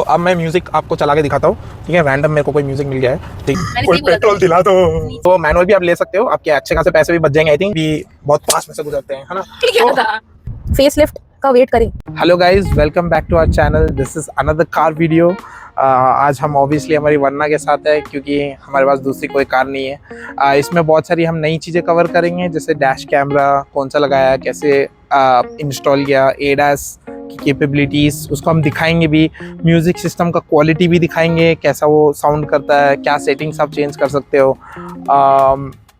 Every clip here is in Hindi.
तो अब मैं म्यूजिक आपको चला के दिखाता हूँ, ठीक है। रैंडम मेरे को कोई म्यूजिक मिल गया है, ठीक है। कोई पेट्रोल दिला तो मैनुअल भी आप ले सकते हो, आपके अच्छे खासे पैसे भी बच जाएंगे। आई थिंक भी बहुत पास में से गुजरते हैं, है ना। तो फेसलिफ्ट का वेट करें। Hello guys, welcome back to our channel. This is another car video. आज हम ऑब्वियसली हमारी वरना के साथ है, क्योंकि हमारे पास दूसरी कोई कार नहीं है। इसमें बहुत सारी हम नई चीज़ें कवर करेंगे, जैसे डैश कैमरा कौन सा लगाया, कैसे इंस्टॉल किया, एडास की कैपेबिलिटीज़ उसको हम दिखाएंगे भी, म्यूज़िक सिस्टम का क्वालिटी भी दिखाएंगे, कैसा वो साउंड करता है, क्या सेटिंग्स आप चेंज कर सकते हो,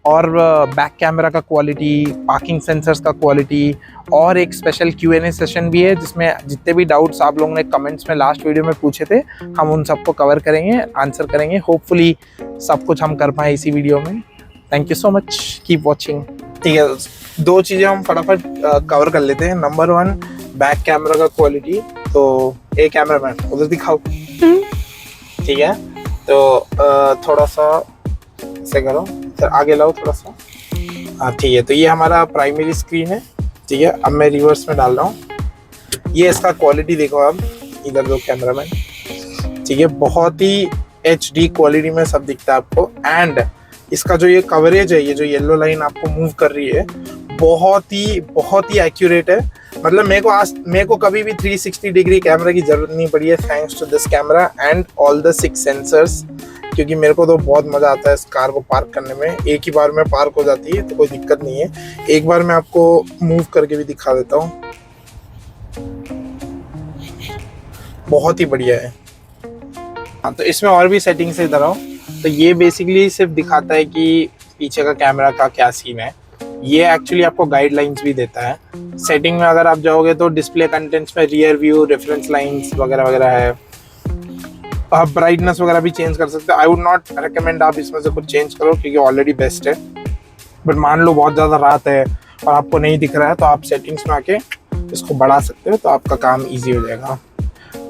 और बैक कैमरा का क्वालिटी, पार्किंग सेंसर्स का क्वालिटी, और एक स्पेशल Q&A सेशन भी है जिसमें जितने भी डाउट्स आप लोगों ने कमेंट्स में लास्ट वीडियो में पूछे थे, हम उन सबको कवर करेंगे, आंसर करेंगे। होपफुली सब कुछ हम कर पाएँ इसी वीडियो में। Thank you so much, keep watching. ठीक है, दो चीज़ें हम फटाफट कवर कर लेते हैं। नंबर 1, बैक कैमरा का क्वालिटी। तो एक कैमरामैन उधर दिखाओ, ठीक है। तो थोड़ा सा ऐसे करो, फिर आगे लाओ थोड़ा सा, हाँ ठीक है। तो ये हमारा प्राइमरी स्क्रीन है, ठीक है। अब मैं रिवर्स में डाल रहा हूँ। ये इसका क्वालिटी देखो आप, इधर दो कैमरामैन, ठीक है। बहुत ही HD क्वालिटी में सब दिखता है आपको। एंड इसका जो ये कवरेज है, ये जो येलो लाइन आपको मूव कर रही है, बहुत ही एक्यूरेट है। मतलब मेरे को कभी भी 360 डिग्री कैमरा की जरूरत नहीं पड़ी है, thanks to this camera and all the 6 sensors. क्योंकि मेरे को तो बहुत मज़ा आता है इस कार को पार्क करने में। एक ही बार में पार्क हो जाती है तो कोई दिक्कत नहीं है। एक बार मैं आपको मूव करके भी दिखा देता हूँ, बहुत ही बढ़िया है। हाँ, तो इसमें और भी सेटिंग्स है, इधर आओ। तो ये बेसिकली सिर्फ दिखाता है कि पीछे का कैमरा का क्या सीन है। ये एक्चुअली आपको गाइडलाइंस भी देता है। सेटिंग में अगर आप जाओगे तो डिस्प्ले कंटेंट्स में रियर व्यू, रेफरेंस लाइंस वगैरह वगैरह है। आप ब्राइटनेस वगैरह भी चेंज कर सकते हो। आई वुड नॉट रिकमेंड आप इसमें से कुछ चेंज करो, क्योंकि ऑलरेडी बेस्ट है। बट मान लो बहुत ज़्यादा रात है और आपको नहीं दिख रहा है, तो आप सेटिंग्स में आके इसको बढ़ा सकते हो, तो आपका काम ईजी हो जाएगा,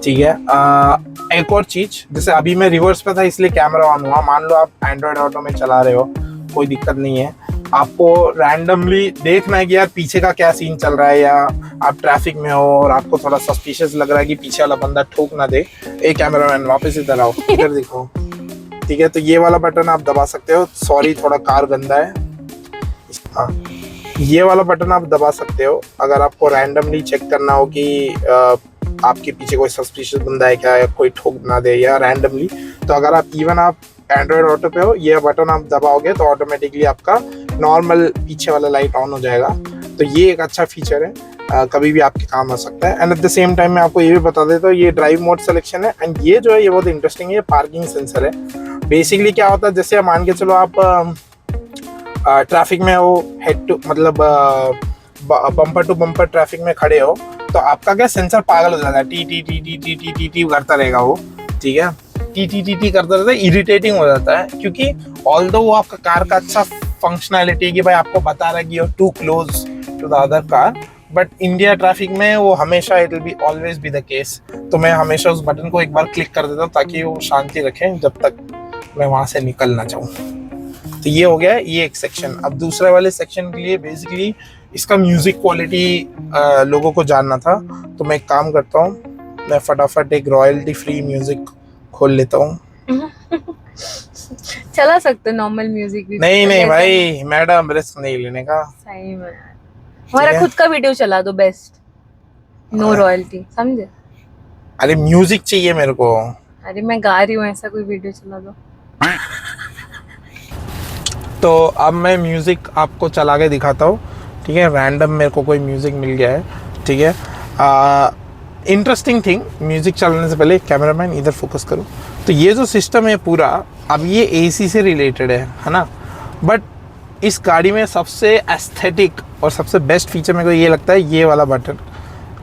ठीक है। एक और चीज़, जैसे अभी मैं रिवर्स पे था इसलिए कैमरा ऑन हुआ। मान लो आप एंड्रॉयड ऑटो में चला रहे हो, कोई दिक्कत नहीं है। आपको रैंडमली देखना है कि यार पीछे का क्या सीन चल रहा है, या आप ट्रैफिक में हो और आपको थोड़ा सस्पिशियस लग रहा है कि पीछे वाला बंदा ठोक ना दे। एक कैमरामैन वापस इधर आओ, इधर देखो, ठीक है। तो ये वाला बटन आप दबा सकते हो। सॉरी, थोड़ा कार गंदा है। हाँ, ये वाला बटन आप दबा सकते हो अगर आपको रैंडमली चेक करना हो कि आपके पीछे कोई सस्पिशियस बंदा है क्या, या कोई ठोक ना दे, या रैंडमली। तो अगर आप एंड्रॉयड ऑटो पे हो, ये बटन आप दबाओगे तो ऑटोमेटिकली आपका नॉर्मल पीछे वाला लाइट ऑन हो जाएगा। तो ये एक अच्छा फीचर है, कभी भी आपके काम आ सकता है। And eight the same time मैं आपको ये भी बता देता हूँ, ये ड्राइव मोड सिलेक्शन है। एंड ये जो है ये बहुत इंटरेस्टिंग है, ये पार्किंग सेंसर है। बेसिकली क्या होता है, जैसे मान के चलो आप ट्रैफिक में हो, हेड टू मतलब बम्पर टू बम्पर ट्रैफिक में खड़े हो, तो आपका क्या सेंसर पागल हो जाता है, T T T T T T T T करता रहेगा वो, ठीक है। टी टी टी टी करता रहता है, इरिटेटिंग हो जाता है। क्योंकि ऑल्दो वो आपका कार का अच्छा फंक्शनैलिटी है कि भाई आपको बता रहा है कि you're too close to the other car, but India traffic में वो हमेशा it will be always be the case. तो मैं हमेशा उस बटन को एक बार क्लिक कर देता हूँ ताकि वो शांति रखें जब तक मैं वहाँ से निकल ना जाऊँ। तो ये हो गया ये एक सेक्शन। अब दूसरे वाले सेक्शन के लिए बेसिकली इसका म्यूजिक क्वालिटी लोगों को जानना था, तो मैं एक काम करता हूँ, मैं फटाफट एक रॉयल्टी फ्री म्यूजिक खोल लेता हूँ। चला सकते नॉर्मल म्यूजिक भी। नहीं भाई मैडम, रिस्क नहीं लेने का। सही में हमारा खुद का वीडियो चला दो, बेस्ट, नो रॉयल्टी, समझे। अरे म्यूजिक चाहिए मेरे को। अरे मैं गा रही हूँ, ऐसा कोई वीडियो चला दो। तो अब मैं म्यूजिक आपको चला के दिखाता हूँ, ठीक है। रैंडम मेरे को कोई म्यूजिक मिल गया है, ठीक है। इंटरेस्टिंग थिंग, म्यूजिक चलाने से पहले कैमरामैन इधर फोकस करो। तो ये जो सिस्टम है पूरा, अब ये AC से रिलेटेड है ना। बट इस गाड़ी में सबसे एस्थेटिक और सबसे बेस्ट फीचर मेरे को ये लगता है, ये वाला बटन।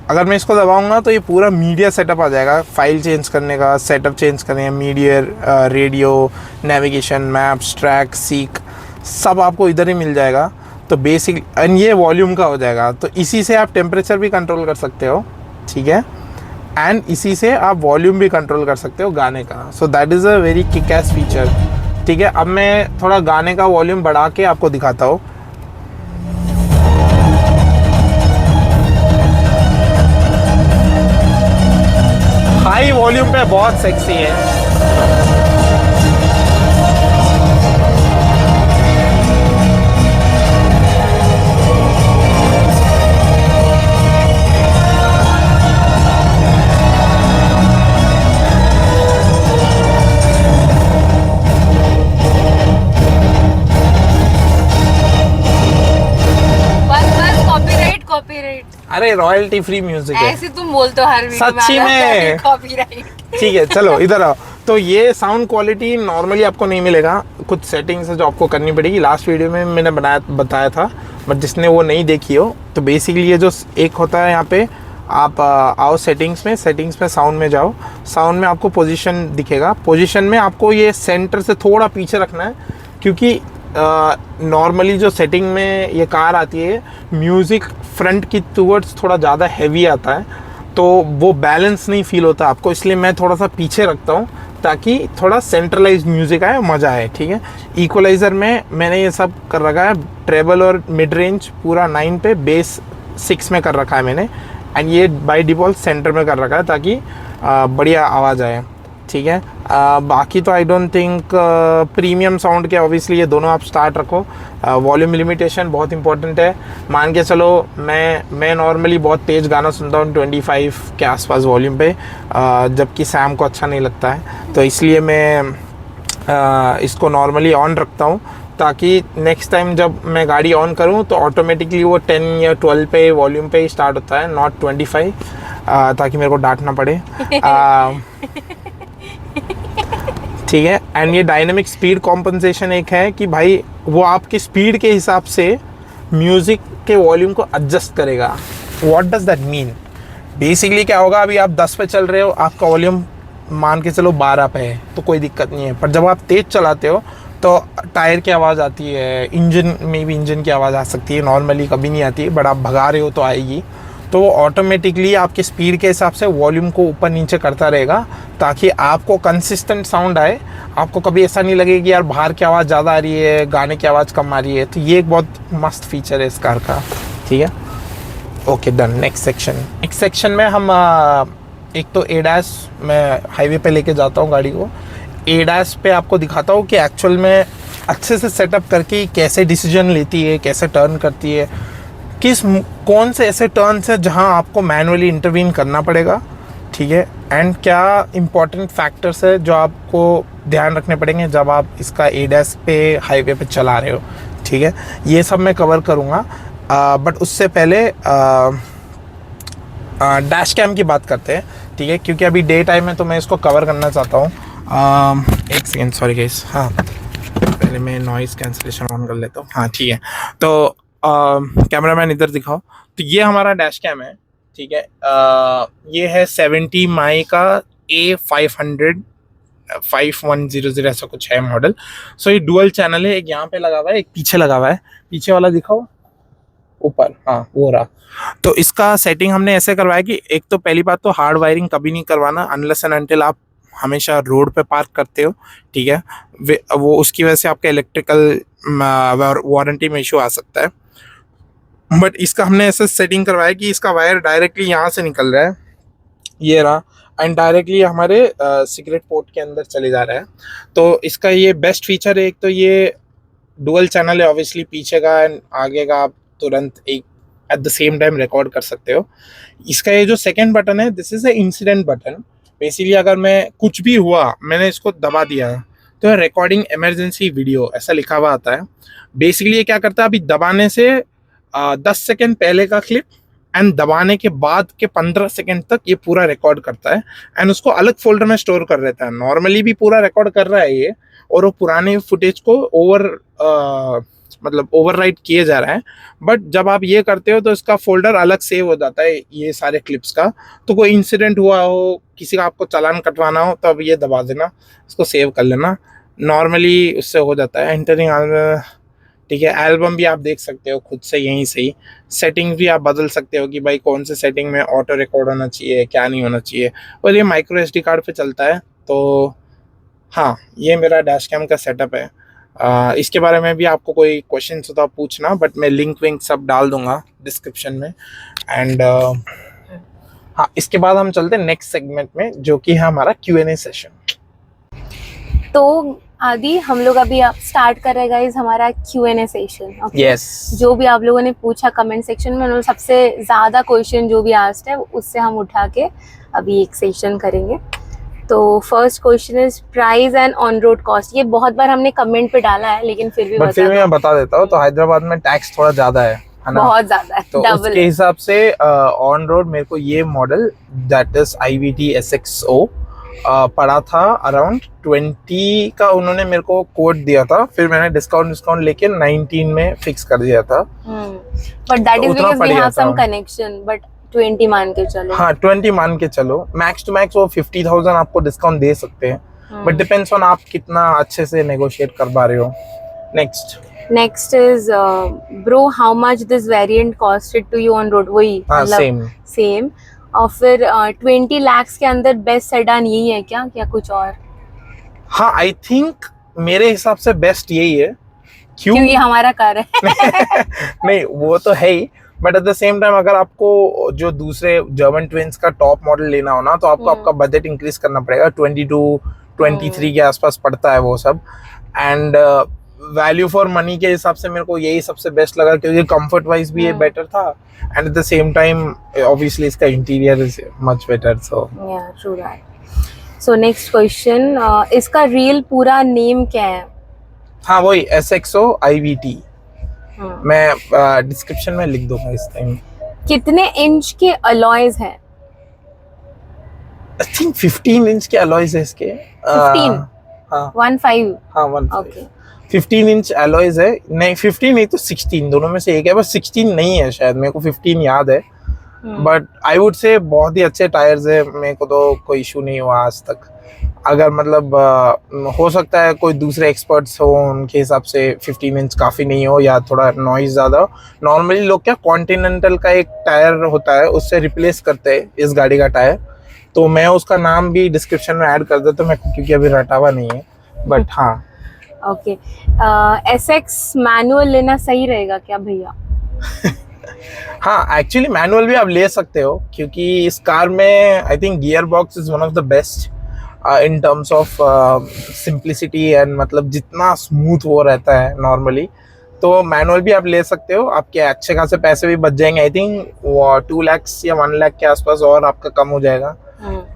अगर मैं इसको दबाऊंगा तो ये पूरा मीडिया सेटअप आ जाएगा, फाइल चेंज करने का, सेटअप चेंज करने का, media, radio, navigation, maps, track, seek, सब आपको इधर ही मिल जाएगा। तो बेसिक, एंड ये वॉल्यूम का हो जाएगा। तो इसी से आप टेम्परेचर भी कंट्रोल कर सकते हो, ठीक है। एंड इसी से आप वॉल्यूम भी कंट्रोल कर सकते हो गाने का। So that is a very kick S feature, ठीक है। अब मैं थोड़ा गाने का वॉल्यूम बढ़ा के आपको दिखाता हूँ। हाई वॉल्यूम पे बहुत सेक्सी है। कॉपीराइट। अरे रॉयल्टी फ्री म्यूजिक है, ऐसे तुम बोलते हो हर वीडियो सच्ची में कॉपीराइट। ठीक है चलो इधर आओ। तो ये साउंड क्वालिटी नॉर्मली आपको नहीं मिलेगा, कुछ सेटिंग्स है जो आपको करनी पड़ेगी। लास्ट वीडियो में मैंने बताया था, बट जिसने वो नहीं देखी हो तो बेसिकली ये जो एक होता है यहाँ पे, आप आओ सेटिंग्स में साउंड में जाओ। साउंड में आपको पोजीशन दिखेगा, पोजीशन में आपको ये सेंटर से थोड़ा पीछे रखना है, क्योंकि नॉर्मली जो सेटिंग में ये कार आती है म्यूज़िक फ्रंट की टूवर्ड्स थोड़ा ज़्यादा हैवी आता है, तो वो बैलेंस नहीं फील होता आपको, इसलिए मैं थोड़ा सा पीछे रखता हूँ ताकि थोड़ा सेंट्रलाइज म्यूज़िक आए, मज़ा आए। ठीक है, इक्वलाइज़र में मैंने ये सब कर रखा है, ट्रेबल और मिड रेंज पूरा 9 पे, बेस 6 में कर रखा है मैंने, एंड ये बाय डिफ़ॉल्ट सेंटर में कर रखा है ताकि बढ़िया आवाज़ आए। ठीक है, बाकी तो I don't think premium sound के ऑब्वियसली ये दोनों आप स्टार्ट रखो। वॉल्यूम लिमिटेशन बहुत इंपॉर्टेंट है, मान के चलो मैं नॉर्मली बहुत तेज़ गाना सुनता हूँ 25 के आसपास वॉल्यूम पे, जबकि सैम को अच्छा नहीं लगता है, तो इसलिए मैं इसको नॉर्मली ऑन रखता हूँ ताकि नेक्स्ट टाइम जब मैं गाड़ी ऑन करूँ तो ऑटोमेटिकली वो 10 या 12 पे वॉल्यूम पे ही स्टार्ट होता है, नॉट 25, ताकि मेरे को डांटना पड़े। ठीक है, एंड ये डायनेमिक स्पीड कॉम्पनसेशन एक है कि भाई वो आपकी स्पीड के हिसाब से म्यूज़िक के वॉल्यूम को एडजस्ट करेगा। What does that mean? Basically क्या होगा, अभी आप 10 पे चल रहे हो, आपका वॉल्यूम मान के चलो 12 पे है तो कोई दिक्कत नहीं है, पर जब आप तेज़ चलाते हो तो टायर की आवाज़ आती है, इंजन में भी इंजन की आवाज़ आ सकती है, नॉर्मली कभी नहीं आती है, बट आप भगा रहे हो तो आएगी, तो वो ऑटोमेटिकली आपके स्पीड के हिसाब से वॉल्यूम को ऊपर नीचे करता रहेगा ताकि आपको कंसिस्टेंट साउंड आए, आपको कभी ऐसा नहीं लगे कि यार बाहर की आवाज़ ज़्यादा आ रही है, गाने की आवाज़ कम आ रही है। तो ये एक बहुत मस्त फीचर है इस कार का। ठीक है, ओके डन। नेक्स्ट सेक्शन में हम एक तो एडास, मैं हाईवे पे लेके जाता हूँ गाड़ी को, एडास पे आपको दिखाता हूँ कि एक्चुअल में अच्छे से सेटअप करके कैसे डिसीजन लेती है, कैसे टर्न करती है, कौन से ऐसे टर्न्स है जहां आपको मैनुअली इंटरवीन करना पड़ेगा। ठीक है, एंड क्या इंपॉर्टेंट फैक्टर्स है जो आपको ध्यान रखने पड़ेंगे जब आप इसका एडास पे हाईवे पे चला रहे हो। ठीक है, ये सब मैं कवर करूँगा, बट उससे पहले डैश कैम की बात करते हैं। ठीक है, क्योंकि अभी डे टाइम है तो मैं इसको कवर करना चाहता हूँ। एक सेकेंड, सॉरी गाइस, हाँ पहले मैं नॉइज़ कैंसिलेशन ऑन कर लेता हूँ। हाँ ठीक है, तो कैमरामैन इधर दिखाओ। तो ये हमारा डैश कैम है। ठीक है, ये है 70 माई का A500 5100 ऐसा कुछ है मॉडल। सो ये डुअल चैनल है, एक यहाँ पे लगा हुआ है, एक पीछे लगा हुआ है। पीछे वाला दिखाओ, ऊपर, हाँ वो रहा। तो इसका सेटिंग हमने ऐसे करवाया कि एक तो पहली बात तो हार्ड वायरिंग कभी नहीं करवाना अनलेस एंड अनटिल आप हमेशा रोड पे पार्क करते हो। ठीक है, वो उसकी वजह से आपका इलेक्ट्रिकल वारंटी में इशू आ सकता है। बट इसका हमने ऐसे सेटिंग करवाया कि इसका वायर डायरेक्टली यहाँ से निकल रहा है, ये रहा, एंड डायरेक्टली हमारे सिगरेट पोर्ट के अंदर चले जा रहा है। तो इसका ये बेस्ट फीचर है, एक तो ये डुअल चैनल है ऑब्वियसली, पीछे का एंड आगे का आप तुरंत एक eight the same time record कर सकते हो। इसका ये जो सेकंड बटन है, this is a incident button. Basically अगर मैं कुछ भी हुआ, मैंने इसको दबा दिया तो रिकॉर्डिंग इमरजेंसी वीडियो ऐसा लिखा हुआ आता है। बेसिकली ये क्या करता है, अभी दबाने से 10 सेकेंड पहले का क्लिप एंड दबाने के बाद के 15 सेकेंड तक ये पूरा रिकॉर्ड करता है एंड उसको अलग फोल्डर में स्टोर कर लेता है। नॉर्मली भी पूरा रिकॉर्ड कर रहा है ये, और वो पुराने फुटेज को ओवरराइट किए जा रहा है। बट जब आप ये करते हो तो इसका फोल्डर अलग सेव हो जाता है ये सारे क्लिप्स का। तो कोई इंसिडेंट हुआ हो, किसी का आपको चालान कटवाना हो, तो अब ये दबा देना, इसको सेव कर लेना, नॉर्मली उससे हो जाता है। एंटरिंग, ठीक है, एल्बम भी आप देख सकते हो खुद से यहीं से ही। सेटिंग भी आप बदल सकते हो कि भाई कौन से सेटिंग में ऑटो रिकॉर्ड होना चाहिए, क्या नहीं होना चाहिए, और ये माइक्रो SD कार्ड पे चलता है। तो हाँ, ये मेरा डैश कैम का सेटअप है। इसके बारे में भी आपको कोई क्वेश्चन हो तो आप पूछना, बट मैं लिंक विंक सब डाल दूंगा डिस्क्रिप्शन में। एंड हाँ, इसके बाद हम चलते हैं नेक्स्ट सेगमेंट में, जो कि है हमारा Q&A सेशन। तो आदि हम लोग अभी स्टार्ट कर रहे हैं गाइस हमारा Q&A सेशन। यस, जो भी आप लोगों ने पूछा कमेंट सेक्शन में, उन्होंने सबसे ज्यादा क्वेश्चन जो भी आस्क्ड है उससे हम उठा के अभी एक सेशन करेंगे। तो first question is price and on road cost. ये बहुत बार हमने कमेंट पे डाला है, लेकिन फिर भी मैं बता देता हूँ। तो हैदराबाद में टैक्स थोड़ा ज्यादा है ना, बहुत ज्यादा है, तो डबल उसके हिसाब से ऑन रोड मेरे को ये model that is IVT SXO पड़ा था अराउंड 20 का। उन्होंने मेरे को कोड दिया था, फिर मैंने डिस्काउंट लेके 19 में फिक्स कर दिया था। But that is because we have some connection. But 20 मान के चलो। हाँ, 20 मान के चलो। मैक्स टू मैक्स वो 50,000 आपको डिस्काउंट दे सकते हैं, बट डिपेंड्स ऑन आप कितना अच्छे से नेगोशिएट कर पा रहे हो। Next is bro how much this variant costed to you on road. वही सेम। और फिर 20 लाख के अंदर बेस्ट सेडान यही है क्या कुछ और? हाँ, आई थिंक मेरे हिसाब से बेस्ट यही है। क्योंकि हमारा कार है। नहीं, वो तो है ही, but at the same time अगर आपको जो दूसरे जर्मन ट्विंस का टॉप मॉडल लेना हो ना, तो आपको आपका बजट इंक्रीज करना पड़ेगा। 22-23 के आसपास पड़ता है वो सब। एंड वैल्यू फॉर मनी के हिसाब से मेरे को यही सबसे बेस्ट लगा, क्योंकि कंफर्ट वाइज भी ये बेटर था, and eight the same time obviously इसका इंटीरियर इज मच बेटर। सो या true that. So next question, इसका रियल पूरा नेम क्या है? हाँ, वही SXO IVT। मैं डिस्क्रिप्शन में लिख दूंगा इस टाइम। कितने इंच के अलॉयज हैं? आई थिंक 15 इंच के अलॉयज है इसके। 15? हाँ 15? हाँ 15। ओके, 15 इंच अलॉयज है। नहीं, 15 नहीं तो 16, दोनों में से एक है, बस 16 नहीं है शायद, मेरे को 15 याद है। बट आई वुड से बहुत ही अच्छे टायर्स है, मेरे को तो कोई इशू नहीं हुआ आज तक। अगर मतलब हो सकता है कोई दूसरे एक्सपर्ट्स हो, उनके हिसाब से 15 इंच काफ़ी नहीं हो, या थोड़ा नॉइज ज़्यादा हो। नॉर्मली लोग क्या कॉन्टिनेंटल का एक टायर होता है, उससे रिप्लेस करते हैं इस गाड़ी का टायर। तो मैं उसका नाम भी डिस्क्रिप्शन में ऐड कर देता हूँ, मैं क्योंकि अभी रटा हुआ नहीं है। बट हाँ, ओके। SX मैनुअल लेना सही रहेगा क्या भैया? हाँ, एक्चुअली मैनुअल भी आप ले सकते हो, क्योंकि इस कार में I think gear box is one of the best in terms of simplicity and मतलब जितना स्मूथ वो रहता है नॉर्मली। तो मैनुअल भी आप ले सकते हो, आपके अच्छे खासे पैसे भी बच जाएंगे। आई थिंक 2 लाख या 1 लाख के आसपास और आपका कम हो जाएगा।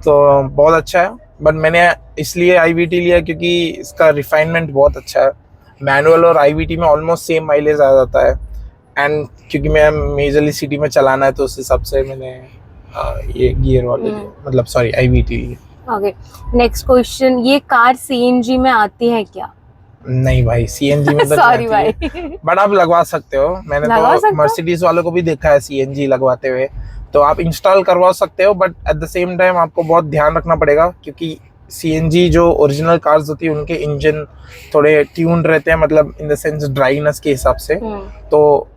तो बहुत अच्छा है। बट मैंने इसलिए IVT लिया क्योंकि इसका रिफाइनमेंट बहुत अच्छा है। मैनुअल और IVT में ऑलमोस्ट सेम माइलेज आ जाता है, एंड क्योंकि मैं मेजरली सिटी में चलाना है, तो उस हिसाब से मैंने ये गियर वाले मतलब सॉरी IVT लिए। ओके, नेक्स्ट क्वेश्चन, ये कार CNG में आती है क्या? नहीं भाई, CNG में तो सॉरी भाई, बट आप लगवा सकते हो। मैंने तो मर्सिडीज वालों को भी देखा है CNG लगवाते हुए, तो आप इंस्टॉल करवा सकते हो। But at the same time आपको बहुत ध्यान रखना पड़ेगा, क्योंकि CNG जो ओरिजिनल कार्स होती है उनके इंजन थोड़े ट्यून्ड रहते हैं, मतलब इन द सेंस ड्राइनेस के हिसाब से। तो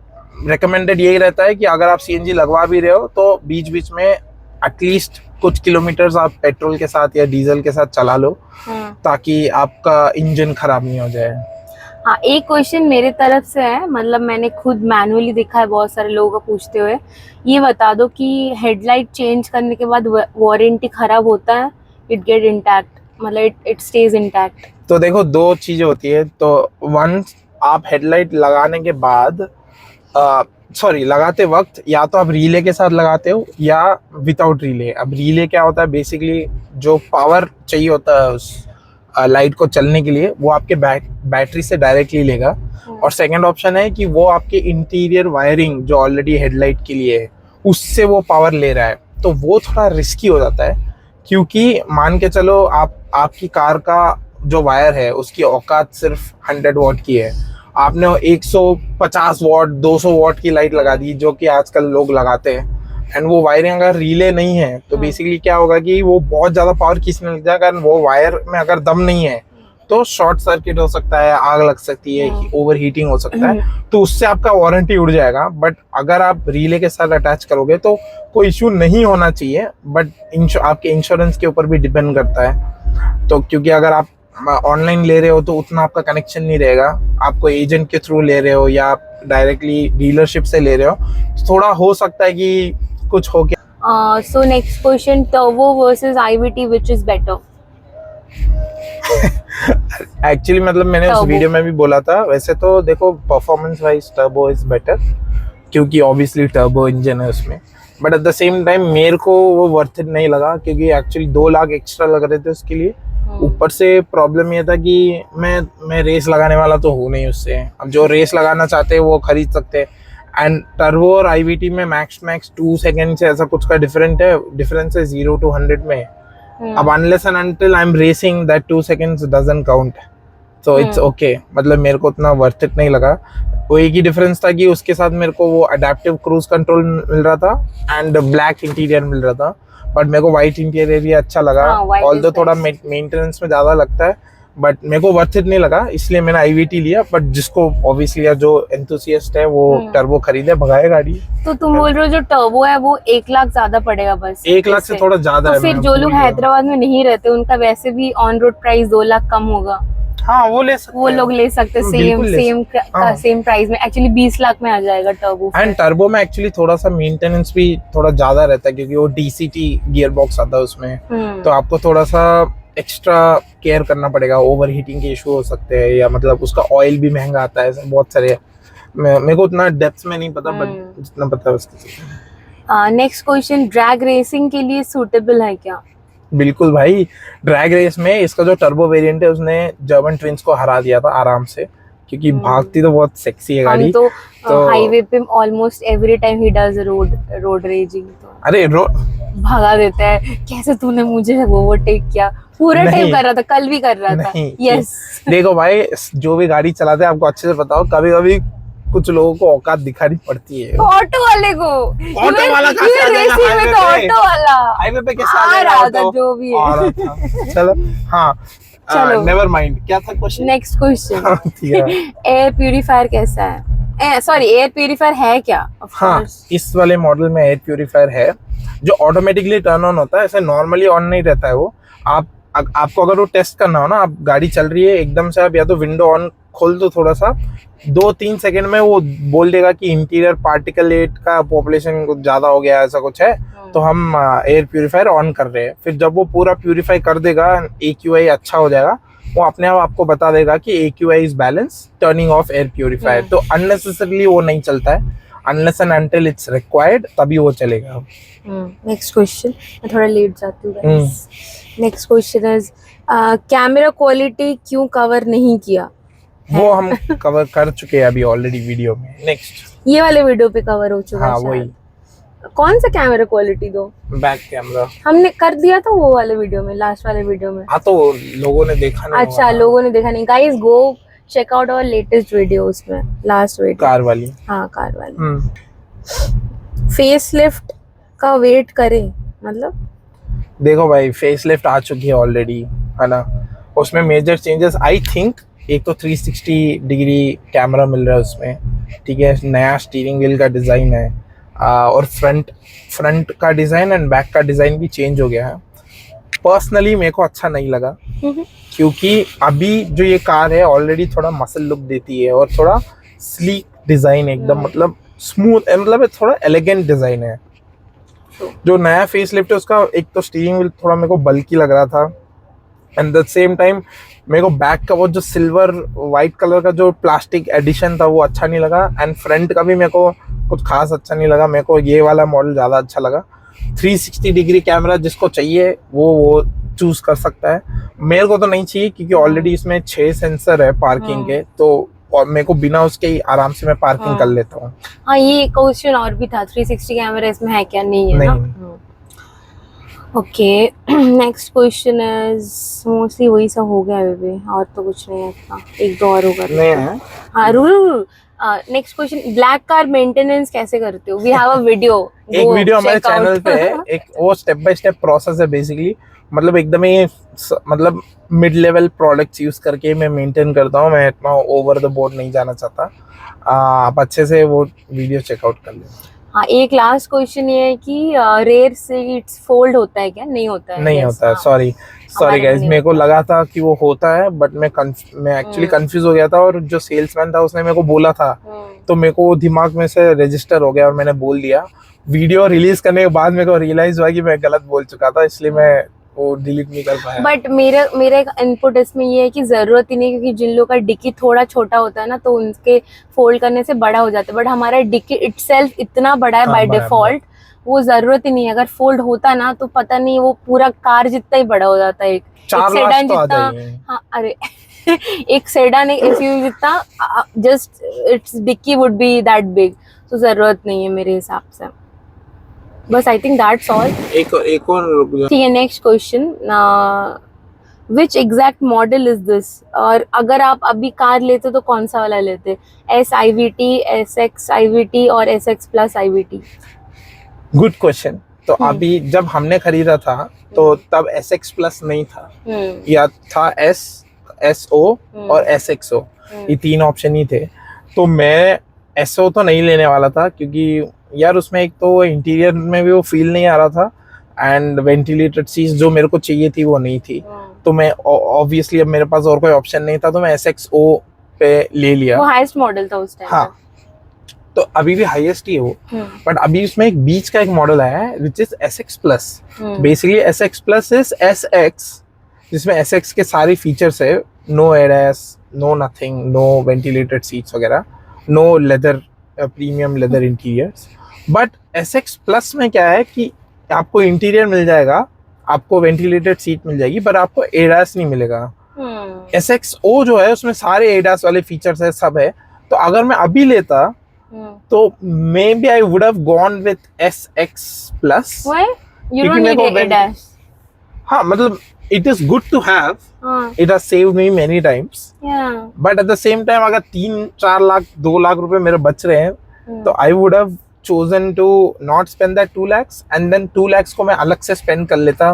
रिकमेंडेड यही रहता है कि अगर आप CNG लगवा भी रहे हो, तो बीच बीच में एटलीस्ट कुछ किलोमीटर्स आप पेट्रोल के साथ या डीजल के साथ चला लो, ताकि आपका इंजन खराब नहीं हो जाए। हाँ, एक क्वेश्चन मेरे तरफ से है, मतलब मैंने खुद मैनुअली देखा है बहुत सारे लोगों को पूछते हुए। ये बता दो कि हेडलाइट चेंज करने के बाद वारंटी खराब होता है? इट गेट इंटैक्ट, मतलब इट स्टेज इंटैक्ट? तो देखो, 2 चीजें होती है। तो वंस आप हेडलाइट लगाने के बाद लगाते वक्त या तो आप रिले के साथ लगाते हो या विदाउट रिले। अब रिले क्या होता है, बेसिकली जो पावर चाहिए होता है उस लाइट को चलने के लिए, वो आपके बैटरी से डायरेक्टली लेगा। और सेकंड ऑप्शन है कि वो आपके इंटीरियर वायरिंग जो ऑलरेडी हेडलाइट के लिए है, उससे वो पावर ले रहा है। तो वो थोड़ा रिस्की हो जाता है, क्योंकि मान के चलो आपकी कार का जो वायर है उसकी औकात सिर्फ 100 वॉट की है, आपने 150 वॉट 200 वॉट की लाइट लगा दी, जो कि आजकल लोग लगाते हैं, एंड वो वायरिंग अगर रिले नहीं है, तो बेसिकली क्या होगा कि वो बहुत ज़्यादा पावर खींचने लग जाएगा। वो वायर में अगर दम नहीं है, तो शॉर्ट सर्किट हो सकता है, आग लग सकती है, ओवर हीटिंग हो सकता है, तो उससे आपका वारंटी उड़ जाएगा। बट अगर आप रिले के साथ अटैच करोगे तो कोई इशू नहीं होना चाहिए, बट आपके इंश्योरेंस के ऊपर भी डिपेंड करता है। तो क्योंकि अगर आप ऑनलाइन ले रहे हो तो उतना आपका कनेक्शन नहीं रहेगा, आपको एजेंट के थ्रू ले रहे हो या आप डायरेक्टली डीलरशिप से ले रहे हो, तो थोड़ा हो सकता है कि कुछ हो गया। So next question, turbo versus IVT, which is better? Actually मतलब मैंने उस Turbo. वीडियो में भी बोला था, वैसे तो देखो performance wise turbo is better, क्योंकि ऑब्वियसली टर्बो इंजन है उसमें, but at the same time मेरे को वो वर्थ इट नहीं लगा, क्योंकि एक्चुअली 2 लाख एक्स्ट्रा लग रहे थे उसके लिए। ऊपर से प्रॉब्लम ये था कि मैं रेस लगाने वाला तो हूँ नहीं उससे। अब जो रेस लगाना चाहते हैं वो खरीद सकते हैं, एंड टर्बो और आईवीटी में मैक्स 2 सेकेंड से ऐसा कुछ का डिफरेंस है 0 to 100 में। अब unless and until I am racing that 2 seconds doesn't count, तो इट्स ओके, मतलब मेरे को उतना वर्थ इट नहीं लगा। वो एक ही डिफरेंस था कि उसके साथ मेरे को वो अडेप्टिव क्रूज कंट्रोल मिल रहा था एंड ब्लैक इंटीरियर मिल रहा था, बट मेरे को वाइट इंटीरियर भी अच्छा लगा, ऑल्दो थोड़ा मेंटेनेंस में ज्यादा लगता है, बट मेरे को वर्थ इट नहीं लगा, इसलिए मैंने आईवीटी लिया। बट जिसको ऑब्वियसली जो एंथुसियास्ट है वो टर्बो खरीदे, भगाए गाड़ी। तो तुम बोल रहे हो जो टर्बो है वो 1 लाख ज्यादा पड़ेगा बस? 1 लाख से थोड़ा ज्यादा तो है। फिर जो लोग हैदराबाद में नहीं रहते उनका वैसे भी ऑन रोड प्राइस 2 लाख कम होगा। हाँ वो ले सकते वो लोग ले सकते सेम प्राइस में, एक्चुअली 20 लाख में आ जाएगा टर्बो। एंड टर्बो में एक्चुअली थोड़ा सा मेंटेनेंस भी थोड़ा ज्यादा रहता है, क्योंकि वो डीसीटी गियर बॉक्स आता है उसमें, तो आपको थोड़ा सा एक्स्ट्रा केयर करना पड़ेगा, ओवर हीटिंग के इशू हो सकते हैं, या मतलब उसका ऑयल भी महंगा आता है, बहुत सारे मेरे को उतना डेप्थ में नहीं पता, बट जितना पता है उसके। नेक्स्ट क्वेश्चन, ड्रैग रेसिंग के लिए सूटेबल है क्या? बिल्कुल भाई, ड्रैग रेस में इसका जो टर्बो वेरिएंट है उसने जर्मन ट्विंस को हरा दिया था आराम से, क्योंकि भागती तो बहुत सेक्सी है गाड़ी। तो हाईवे पे almost every time he does road raising, तो अरे भगा देता है। कैसे तूने मुझे ओवरटेक किया? पूरा टाइम कर रहा था, कल भी कर रहा था। यस देखो भाई, जो भी गाड़ी चलाते हैं आपको अच्छे से बताओ, कभी कभी कुछ लोगों को औकात दिखानी पड़ती है। ऑटो वाले को, ऑटो वाला कैसे आ जाएगा हाईवे पे? ऑटो वाला हाईवे पे कैसे आ जाएगा? जो भी है चलो हाँ, नेवर माइंड। क्या था question? Next question, air purifier कैसा है? सॉरी, एयर प्यूरिफायर है क्या? हाँ, इस वाले मॉडल में एयर प्यूरिफायर है, जो ऑटोमेटिकली टर्न ऑन होता है, ऐसे नॉर्मली ऑन नहीं रहता है वो। आपको अगर वो टेस्ट करना हो ना, आप गाड़ी चल रही है एकदम से, आप या तो विंडो ऑन खोल दो थोड़ा सा, 2-3 सेकंड में वो बोल देगा कि इंटीरियर पार्टिकलेट का पॉपुलेशन कुछ ज्यादा हो गया, ऐसा कुछ है, तो हम एयर प्यूरिफायर ऑन कर रहे हैं। फिर जब वो पूरा प्यूरिफाई कर देगा, AQI अच्छा हो जाएगा, वो अपने आप आपको बता देगा कि AQI is balance, turning of air purifier. तो अननेसेसरली वो नहीं चलता है, unless and until it's required, तभी वो चलेगा। नेक्स्ट क्वेश्चन, मैं थोड़ा लेट जाती हूँ। Next question is, camera quality क्यों कवर नहीं किया? वो हम कवर कर चुके हैं अभी ऑलरेडी वीडियो में। नेक्स्ट, ये वाले वीडियो पे कवर हो चुका है। हाँ वही। कौन सा कैमरा क्वालिटी दो? बैक कैमरा हमने कर दिया था वो वाले वीडियो में, लास्ट वाले वीडियो में। हाँ, तो लोगों ने देखा नहीं। अच्छा, लोगों ने देखा नहीं। Guys go check out our latest video, उसमें लास्ट वीडियो कार वाली। हाँ, कार वाली। फेस लिफ्ट का वेट करें, मतलब देखो भाई, फेस लिफ्ट आ चुकी है ऑलरेडी, है ना, उसमें मेजर चेंजेस आई थिंक, एक तो 360 डिग्री कैमरा मिल रहा है उसमें, ठीक है, नया स्टीयरिंग व्हील का डिज़ाइन है, और फ्रंट का डिज़ाइन एंड बैक का डिज़ाइन भी चेंज हो गया है। पर्सनली मेरे को अच्छा नहीं लगा, क्योंकि अभी जो ये कार है ऑलरेडी थोड़ा मसल लुक देती है, और थोड़ा स्लीक डिज़ाइन, एकदम मतलब स्मूथ, मतलब थोड़ा एलिगेंट डिज़ाइन है। जो नया फेस लिफ्ट है उसका एक तो स्टीयरिंग व्हील थोड़ा मेरे को बल्की लग रहा था, एंड द सेम टाइम मेरे को बैक का वो जो सिल्वर वाइट कलर का जो प्लास्टिक एडिशन था वो अच्छा नहीं लगा, एंड फ्रंट का भी मेरे को कुछ खास अच्छा नहीं लगा। मेरे को ये वाला मॉडल ज़्यादा अच्छा लगा। 360 डिग्री कैमरा जिसको चाहिए वो चूज कर सकता है, मेरे को तो नहीं चाहिए, क्योंकि ऑलरेडी इसमें 6 सेंसर है पार्किंग के, तो और मेरे को बिना उसके ही आराम से मैं पार्किंग कर लेता हूँ। हाँ, ये क्वेश्चन और भी था, 360 कैमरा इसमें है क्या? नहीं है ना। Okay, next question is, mostly वही सब हो गया अभी, और तो कुछ नहीं है इतना, 1-2 और होगा। नहीं है। हाँ, rule. Next question, black car maintenance कैसे करते हो? वी हैव अ वीडियो, एक वीडियो हमारे चैनल पे है, एक वो स्टेप बाय स्टेप प्रोसेस है बेसिकली, मतलब एकदम ही मतलब मिड लेवल प्रोडक्ट्स यूज करके मैं मेंटेन करता हूँ, मैं इतना ओवर द बोर्ड नहीं जाना चाहता। आप अच्छे से वो वीडियो चेकआउट कर लें। हाँ, एक लास्ट क्वेश्चन ये है कि रेयर सीट्स फोल्ड होता है क्या? नहीं होता है। नहीं होता है, सॉरी गाइस, मेरे को लगा था कि वो होता है, बट मैं एक्चुअली कंफ्यूज हो गया था, और जो सेल्समैन था उसने मेरे को बोला था, तो मेरे को दिमाग में से रजिस्टर हो गया और मैंने बोल दिया, वीडियो रिलीज करने के बाद मेरे को रियलाइज हुआ कि मैं गलत बोल चुका था, इसलिए मैं वो डिलीट नहीं कर पाया। बट मेरा एक इनपुट इसमें ये है कि जरूरत ही नहीं, क्योंकि जिन लोगों का डिक्की थोड़ा छोटा होता है ना तो उनके फोल्ड करने से बड़ा हो जाता है, बट हमारा डिक्की इटसेल्फ इतना बड़ा है हाँ, बाय बड़ा, डिफॉल्ट, वो जरूरत ही नहीं है। अगर फोल्ड होता ना तो पता नहीं वो पूरा कार जितना ही बड़ा हो जाता है, एक 4 लाख सेडान तो आ जितना। जाएंगे। हाँ अरे एक सेडान एक एसयूवी जितना, just its dicky would be that big, तो जरूरत नहीं है मेरे हिसाब से। बस आई थिंक दैट्स ऑल। एक और ठीक है, next question, which exact model is this? और अगर आप अभी कार लेते तो कौन सा वाला लेते? SIVT, SX IVT और SX Plus IVT? Good question. तो अभी जब हमने खरीदा था तो तब SX Plus नहीं था, या था SO और SXO, ये 3 ऑप्शन ही थे। तो मैं SO तो नहीं लेने वाला था, क्योंकि यार उसमें एक तो इंटीरियर में भी वो फील नहीं आ रहा था, एंड वेंटिलेटेड सीट्स जो मेरे को चाहिए थी वो नहीं थी। तो मैं ऑब्वियसली अब मेरे पास और कोई ऑप्शन नहीं था, तो मैं SXO पे ले लिया। वो हाईएस्ट मॉडल था उस टाइम। हाँ, तो अभी भी हाईएस्ट ही है वो, बट अभी उसमें एक बीच का एक मॉडल आया है which is SX Plus। Basically SX Plus is SX, जिसमें SX के सारे फीचर्स है, no ADAS, no nothing, no ventilated seats वगैरह, no leather, premium leather interiors. But SX Plus में क्या है कि आपको इंटीरियर मिल जाएगा, आपको वेंटिलेटेड सीट मिल जाएगी, पर आपको ADAS नहीं मिलेगा। SXO जो है उसमें सारे ADAS वाले फीचर्स है, सब है। तो अगर मैं अभी लेता तो maybe I would have gone with SX Plus। Why? You don't need ADAS. हाँ, मतलब it is good to have, it has saved me many times, but at the same time अगर 3-4 लाख 2 लाख रुपए मेरे बच रहे हैं तो I would have chosen to not spend that 2 lakhs, and then 2 lakhs को मैं अलग से spend कर लेता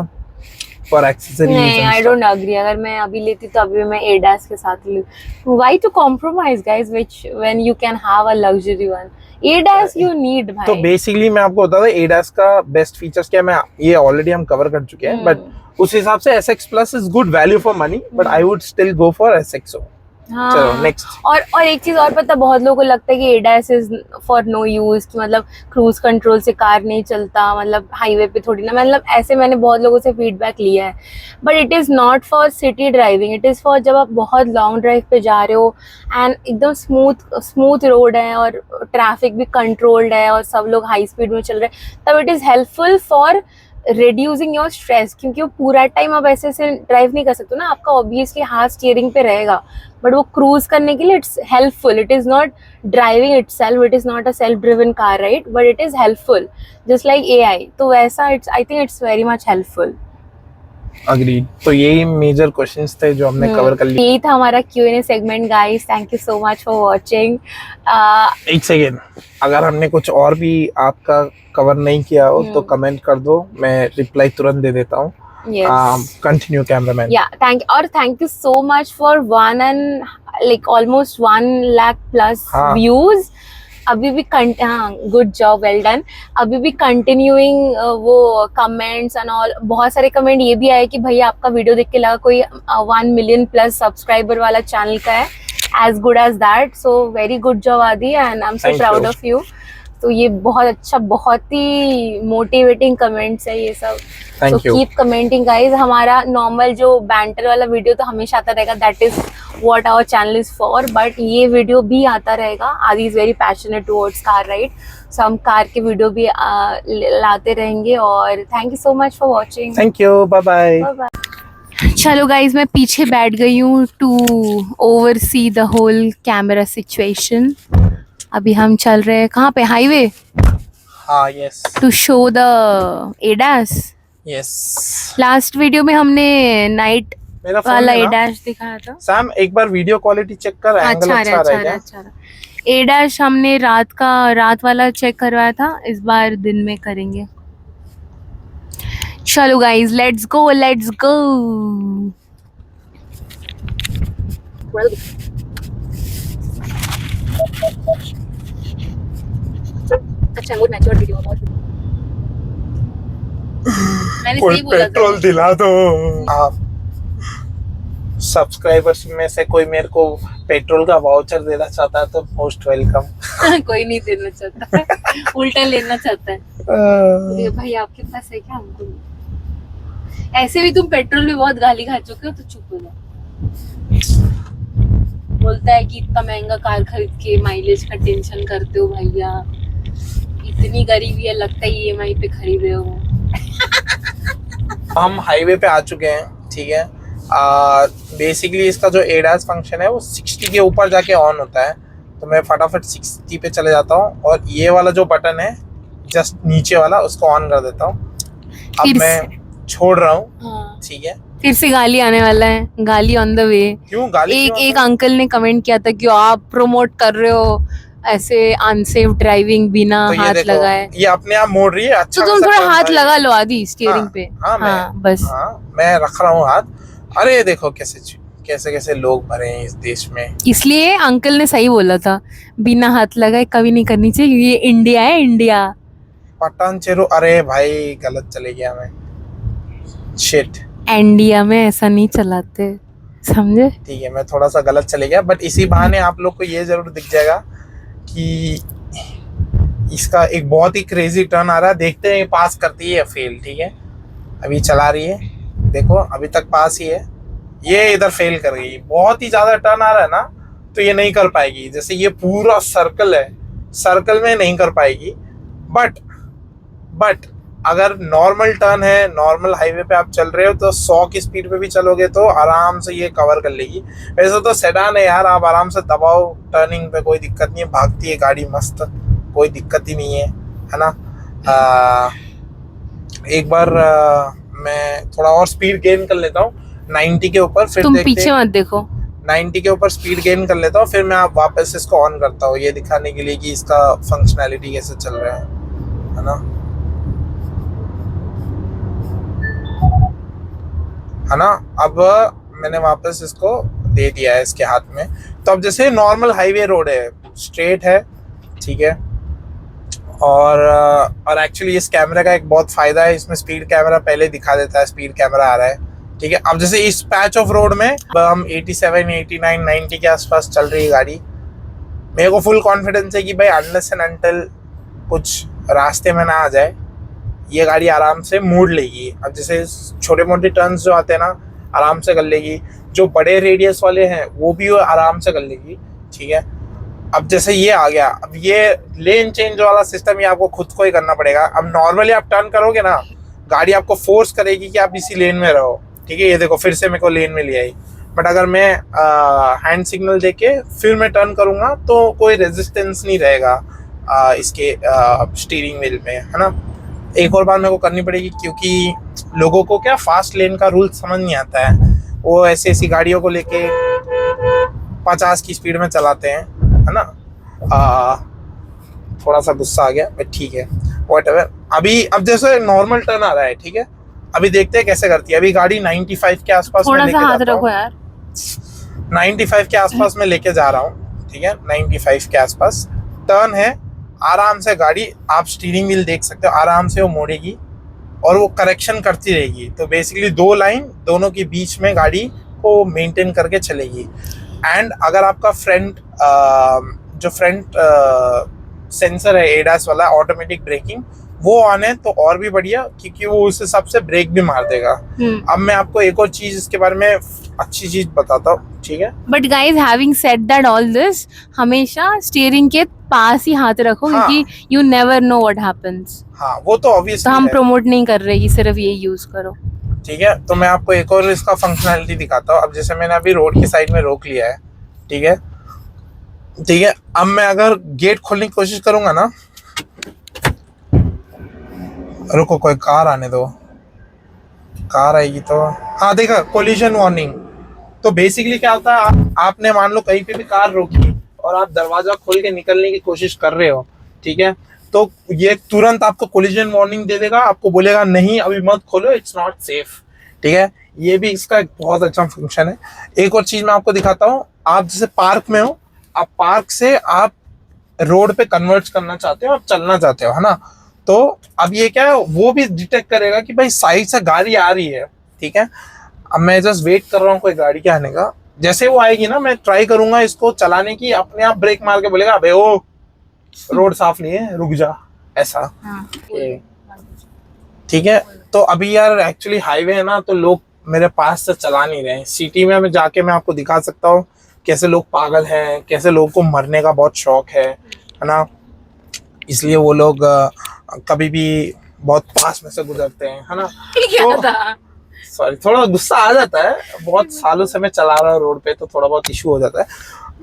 for accessories। नहीं, I don't agree। अगर मैं अभी लेती तो अभी मैं ADAS के साथ लूँ। Why to compromise guys, which when you can have a luxury one? ADAS you need भाई। तो बेसिकली मैं आपको बता दूं ADAS का बेस्ट फीचर्स क्या, मैं ये ऑलरेडी हम कवर कर चुके हैं, बट उस हिसाब से SX Plus is good value for money, but I would still go for SXO। हाँ। चलो नेक्स्ट। और एक चीज और पता, बहुत लोगों को लगता है कि ADAS is for no use, मतलब क्रूज कंट्रोल से कार नहीं चलता, मतलब हाईवे पे थोड़ी ना, मतलब ऐसे मैंने बहुत लोगों से फीडबैक लिया है। But it is not for city driving, it is for जब आप बहुत लॉन्ग ड्राइव पे जा रहे हो एंड एकदम स्मूथ रोड है और ट्रैफिक भी कंट्रोल्ड है और सब लोग हाई स्पीड में चल रहे हैं, तब it is helpful for reducing your stress, क्योंकि वो पूरा टाइम आप ऐसे से ड्राइव नहीं कर सकते ना, आपका ऑब्वियसली हाथ स्टीयरिंग पे रहेगा, बट वो क्रूज करने के लिए it's helpful. It is not driving itself, it is not a self driven car, right, but it is helpful just like AI। तो वैसा it's, I think it's very much helpful. Agreed. तो यही मेजर क्वेश्चंस थे जो हमने कवर कर लिए। यही था हमारा Q&A segment guys, thank you so much for watching. एक सेकेंड, अगर हमने कुछ और भी आपका कवर नहीं किया हो तो कमेंट कर दो, मैं रिप्लाई तुरंत दे देता हूँ। Continue cameraman. या thank you so much for 1 and like almost 1 lakh plus views। अभी भी गुड जॉब, वेल डन। अभी भी कंटिन्यूइंग वो कमेंट्स एंड ऑल, बहुत सारे कमेंट ये भी आए कि भैया आपका वीडियो देख के लगा कोई 1 million plus सब्सक्राइबर वाला चैनल का है, as good as that। So very good job आदि, and I'm so proud of you। तो ये बहुत अच्छा, बहुत ही मोटिवेटिंग कमेंट्स है ये सब। So keep commenting guys। हमारा नॉर्मल जो बैंटर वाला वीडियो तो हमेशा आता रहेगा, that is what our channel is for, but ये वीडियो भी आता रहेगा। आदि is very passionate towards car ride, so हम कार के वीडियो भी लाते रहेंगे। और thank you so much for watching. Thank you, bye bye. चलो गाइज, मैं पीछे बैठ गई हूँ to oversee the whole camera situation. अभी हम चल रहे हैं कहाँ पे, हाईवे। हाँ, yes. To show the ADAS। Yes. Last video में हमने नाइट वाला ADAS दिखाया था। सैम एक बार वीडियो क्वालिटी चेक कर, एंगल अच्छा रहेगा। ADAS हमने रात वाला चेक करवाया था, इस बार दिन में करेंगे। चलो गाइज, लेट्स गो। अच्छा, बहुत मैच्योर वीडियो बहुत। मैंने सही बोला था। पेट्रोल दिला दो आप। सब्सक्राइबर्स में से कोई मेरे को पेट्रोल का वाउचर देना चाहता है तो मोस्ट वेलकम। कोई नहीं देना चाहता है, उल्टा लेना चाहता है। ये भाई आपके पास है क्या? हमको नहीं। ऐसे भी तुम पेट्रोल में बहुत गाली खा चुके हो, तो चुप हो जाओ। बोलता है कि इतना महंगा कार खरीद के माइलेज का टेंशन करते हो भैया, इतनी गरीबी है, लगता है ईएमआई पे खरीदे हो। हम हाईवे पे आ चुके हैं, ठीक है। बेसिकली इसका जो एडास फंक्शन है वो 60 के ऊपर जाके ऑन होता है, तो मैं फटाफट 60 पे चले जाता हूँ और ये वाला जो बटन है जस्ट नीचे वाला उसको ऑन कर देता हूँ। अब मैं छोड़ रहा हूँ, ठीक है। फिर से गाली आने वाला है, गाली ऑन द वे। क्यों गाली? एक अंकल ने कमेंट किया था कि आप प्रमोट कर रहे हो ऐसे अनसेफ ड्राइविंग बिना तो हाथ लगाए। ये अपने आप मोड़ रही है, अच्छा। तो तुम थोड़ा हाथ लगा लो आदि स्टीयरिंग पे। बस मैं रख रहा हूँ हाथ। अरे देखो कैसे कैसे लोग भरे हैं इस देश में। इसलिए अंकल ने सही बोला था, बिना हाथ लगाए कभी नहीं करनी चाहिए, ये इंडिया है, इंडिया। पठान चेरू, अरे भाई गलत चले गया मैं, शिट। इंडिया में ऐसा नहीं चलाते, समझे? ठीक है, मैं थोड़ा सा गलत चले गया, बट इसी बहाने आप लोग को ये जरूर दिख जाएगा कि इसका एक बहुत ही क्रेजी टर्न आ रहा है। देखते हैं पास करती है या फेल, ठीक है। अभी चला रही है, देखो अभी तक पास ही है, ये इधर फेल कर गई। बहुत ही ज्यादा टर्न आ रहा है ना, तो ये नहीं कर पाएगी। जैसे ये पूरा सर्कल है, सर्कल में नहीं कर पाएगी। बट अगर नॉर्मल टर्न है, नॉर्मल हाईवे पे आप चल रहे हो तो 100 की स्पीड पे भी चलोगे तो आराम से ये कवर कर लेगी। वैसे तो सेडान है यार, आप आराम से दबाओ टर्निंग पे, कोई दिक्कत नहीं है, भागती है गाड़ी मस्त, कोई दिक्कत ही नहीं है ना। एक बार मैं थोड़ा और स्पीड गेन कर लेता हूँ 90 के ऊपर, फिर तुम पीछे मत देखो। 90 के ऊपर स्पीड गेन कर लेता हूँ, फिर मैं वापस इसको ऑन करता हूँ, ये दिखाने के लिए कि इसका फंक्शनैलिटी कैसे चल रहा है ना। है ना। अब मैंने वापस इसको दे दिया है इसके हाथ में। तो अब जैसे नॉर्मल हाईवे रोड है, स्ट्रेट है, ठीक है। और एक्चुअली इस कैमरे का एक बहुत फायदा है, इसमें स्पीड कैमरा पहले दिखा देता है, स्पीड कैमरा आ रहा है, ठीक है। अब जैसे इस पैच ऑफ रोड में हम 87, 89, 90 के आसपास चल रही है गाड़ी, मेरे को फुल कॉन्फिडेंस है कि भाई अनलेस एंड अनटिल कुछ रास्ते में ना आ जाए, ये गाड़ी आराम से मोड़ लेगी। अब जैसे छोटे मोटे टर्न्स जो आते हैं ना, आराम से कर लेगी। जो बड़े रेडियस वाले हैं वो भी आराम से कर लेगी, ठीक है। अब जैसे ये आ गया, अब ये लेन चेंज वाला सिस्टम ये आपको खुद को ही करना पड़ेगा। अब नॉर्मली आप टर्न करोगे ना, गाड़ी आपको फोर्स करेगी कि आप इसी लेन में रहो, ठीक है। ये देखो फिर से मेरे को लेन में ले आई। बट अगर मैं हैंड सिग्नल देके फिर मैं टर्न करूँगा तो कोई रेजिस्टेंस नहीं रहेगा इसके स्टीयरिंग व्हील में, है ना। एक और बार मेरे को करनी पड़ेगी, क्योंकि लोगों को क्या फास्ट लेन का रूल समझ नहीं आता है, वो ऐसी गाड़ियों को लेके 50 की स्पीड में चलाते हैं, है ना। थोड़ा सा गुस्सा आ गया, बट ठीक है, व्हाटएवर। अब जैसे नॉर्मल टर्न आ रहा है, ठीक है। अभी देखते हैं कैसे करती है। अभी गाड़ी 95 के आसपास में लेके जाता हूं यार, 95 के आसपास में लेके जा रहा हूँ, ठीक है। 95 के आसपास टर्न है, आराम से गाड़ी, आप स्टीयरिंग व्हील देख सकते हो, आराम से वो मोड़ेगी और वो करेक्शन करती रहेगी। तो बेसिकली दो लाइन दोनों के बीच में गाड़ी को मेंटेन करके चलेगी। एंड अगर आपका फ्रंट सेंसर है एडास वाला, ऑटोमेटिक ब्रेकिंग, वो ऑन है तो और भी बढ़िया, क्योंकि वो उस हिसाब से ब्रेक भी मार देगा। अब मैं आपको एक और चीज इसके बारे में अच्छी चीज बताता हूँ, ठीक है। But guys having said that all this, हमेशा स्टीयरिंग के पास ही हाथ रखो, क्योंकि you never know what happens. हाँ, वो तो ऑब्वियसली तो हम प्रमोट नहीं कर रहे कि सिर्फ ये यूज करो, ठीक है। तो मैं आपको एक और इसका फंक्शनैलिटी दिखाता हूँ। अब जैसे मैंने अभी रोड की साइड में रोक लिया है, ठीक है, ठीक है। अब मैं अगर गेट खोलने की कोशिश करूंगा ना, रुको कोई कार आने दो, कार आएगी तो, हाँ देखा, कोलिजन वार्निंग। तो बेसिकली क्या होता है, आपने मान लो कहीं पे भी कार रोकी और आप दरवाजा खोल के निकलने की कोशिश कर रहे हो, ठीक है, तो ये तुरंत आपको कोलिजन वार्निंग दे देगा, आपको बोलेगा नहीं अभी मत खोलो, इट्स नॉट सेफ, ठीक है। ये भी इसका एक बहुत अच्छा फंक्शन है। एक और चीज मैं आपको दिखाता हूँ। आप जैसे पार्क में हो, आप पार्क से आप रोड पे कन्वर्ट करना चाहते हो, आप चलना चाहते हो, है ना। तो अब ये क्या है, वो भी डिटेक्ट करेगा कि भाई साइड से गाड़ी आ रही है, ठीक है। अब मैं जस्ट वेट कर रहा हूँ कोई गाड़ी के आने का। जैसे वो आएगी ना, मैं ट्राई करूंगा इसको चलाने की, अपने आप ब्रेक मार के बोलेगा अबे ओ रोड साफ नहीं है, रुक जा, ऐसा। ठीक है। तो अभी यार एक्चुअली हाईवे है ना, तो लोग मेरे पास से चला नहीं रहे हैं। सिटी में मैं जाके मैं आपको दिखा सकता हूँ कैसे लोग पागल हैं, कैसे लोगों को मरने का बहुत शौक है ना। इसलिए वो लोग कभी भी बहुत पास में से गुजरते हैं, है ना। तो सॉरी, थोड़ा गुस्सा आ जाता है, बहुत सालों से मैं चला रहा हूँ रोड पे, तो थोड़ा बहुत इशू हो जाता है।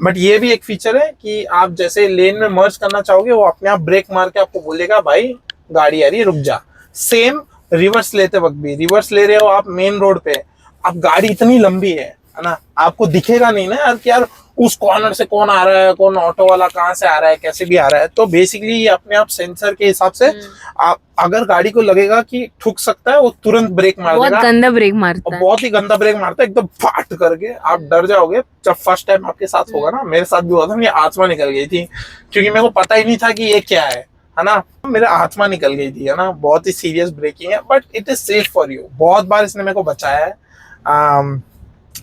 बट ये भी एक फीचर है कि आप जैसे लेन में मर्ज करना चाहोगे, वो अपने आप ब्रेक मार के आपको बोलेगा भाई गाड़ी आ रही है, रुक जा। सेम रिवर्स लेते वक्त भी, रिवर्स ले रहे हो आप मेन रोड पे, अब गाड़ी इतनी लंबी है ना, आपको दिखेगा नहीं ना यार कि यार उस कॉर्नर से कौन आ रहा है, कौन ऑटो वाला कहाँ से आ रहा है, कैसे भी आ रहा है। तो बेसिकली ये अपने आप सेंसर के हिसाब से आप अगर गाड़ी को लगेगा कि ठुक सकता है, वो तुरंत ब्रेक मार देगा। बहुत गंदा ब्रेक मारता है, बहुत ही गंदा ब्रेक मारता है, एकदम फाट करके आप डर जाओगे। जब फर्स्ट टाइम आपके साथ होगा ना, मेरे साथ भी हुआ था, मेरी आत्मा निकल गई थी, क्योंकि मेरे को पता ही नहीं था कि ये क्या है ना। मेरे आत्मा निकल गई थी, है ना। बहुत ही सीरियस ब्रेकिंग है, but it is safe for you. बहुत बार इसने मेरे को बचाया है